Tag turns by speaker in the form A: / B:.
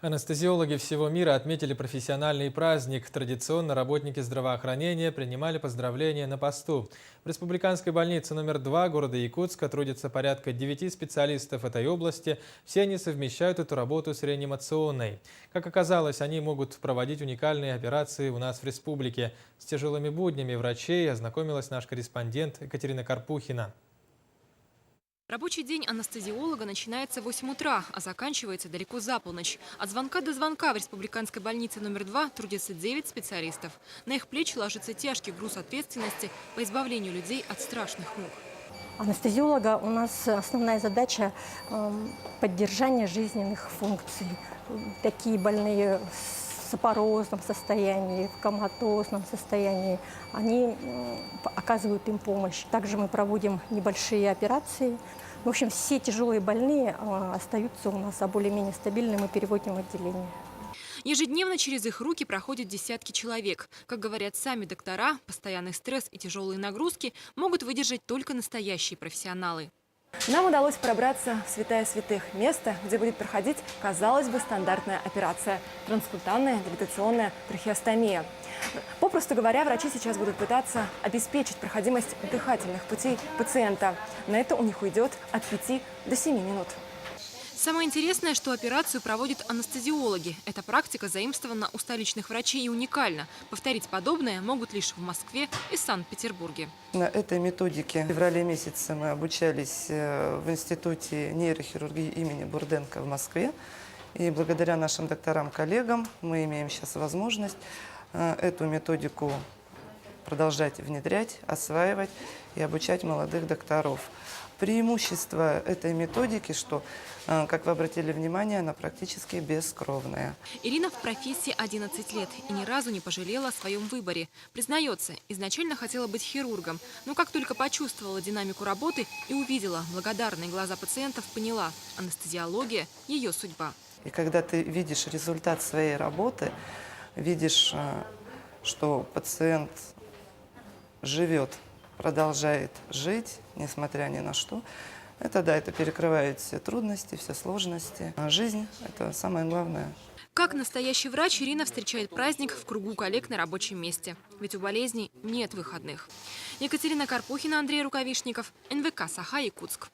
A: Анестезиологи всего мира отметили профессиональный праздник. Традиционно работники здравоохранения принимали поздравления на посту. В республиканской больнице номер 2 города Якутска трудится порядка 9 специалистов этой области. Все они совмещают эту работу с реанимационной. Как оказалось, они могут проводить уникальные операции у нас в республике. С тяжелыми буднями врачей ознакомилась наш корреспондент Екатерина Карпухина.
B: Рабочий день анестезиолога начинается в 8 утра, а заканчивается далеко за полночь. От звонка до звонка в республиканской больнице номер 2 трудится 9 специалистов. На их плечи ложится тяжкий груз ответственности по избавлению людей от страшных мук.
C: Анестезиолога у нас основная задача поддержание жизненных функций. Такие больные в сапорозном состоянии, в коматозном состоянии, они оказывают им помощь. Также мы проводим небольшие операции. В общем, все тяжелые больные остаются у нас, а более-менее стабильные мы переводим в отделение.
B: Ежедневно через их руки проходят десятки человек. Как говорят сами доктора, постоянный стресс и тяжелые нагрузки могут выдержать только настоящие профессионалы.
D: Нам удалось пробраться в святая святых – место, где будет проходить, казалось бы, стандартная операция – транскутанная дилатационная трахеостомия. Попросту говоря, врачи сейчас будут пытаться обеспечить проходимость дыхательных путей пациента. На это у них уйдет от 5 до 7 минут.
B: Самое интересное, что операцию проводят анестезиологи. Эта практика заимствована у столичных врачей и уникальна. Повторить подобное могут лишь в Москве и Санкт-Петербурге.
E: На этой методике в феврале месяце мы обучались в Институте нейрохирургии имени Бурденко в Москве. И благодаря нашим докторам-коллегам мы имеем сейчас возможность эту методику продолжать внедрять, осваивать и обучать молодых докторов. Преимущество этой методики, что, как вы обратили внимание, она практически бескровная.
B: Ирина в профессии 11 лет и ни разу не пожалела о своем выборе. Признается, изначально хотела быть хирургом, но как только почувствовала динамику работы и увидела благодарные глаза пациентов, поняла – анестезиология – ее судьба.
E: И когда ты видишь результат своей работы, видишь, что пациент живет, продолжает жить, несмотря ни на что, это перекрывает все трудности, все сложности. А жизнь – это самое главное.
B: Как настоящий врач, Ирина встречает праздник в кругу коллег на рабочем месте. Ведь у болезней нет выходных. Екатерина Карпухина, Андрей Рукавишников, НВК «Саха», Якутск.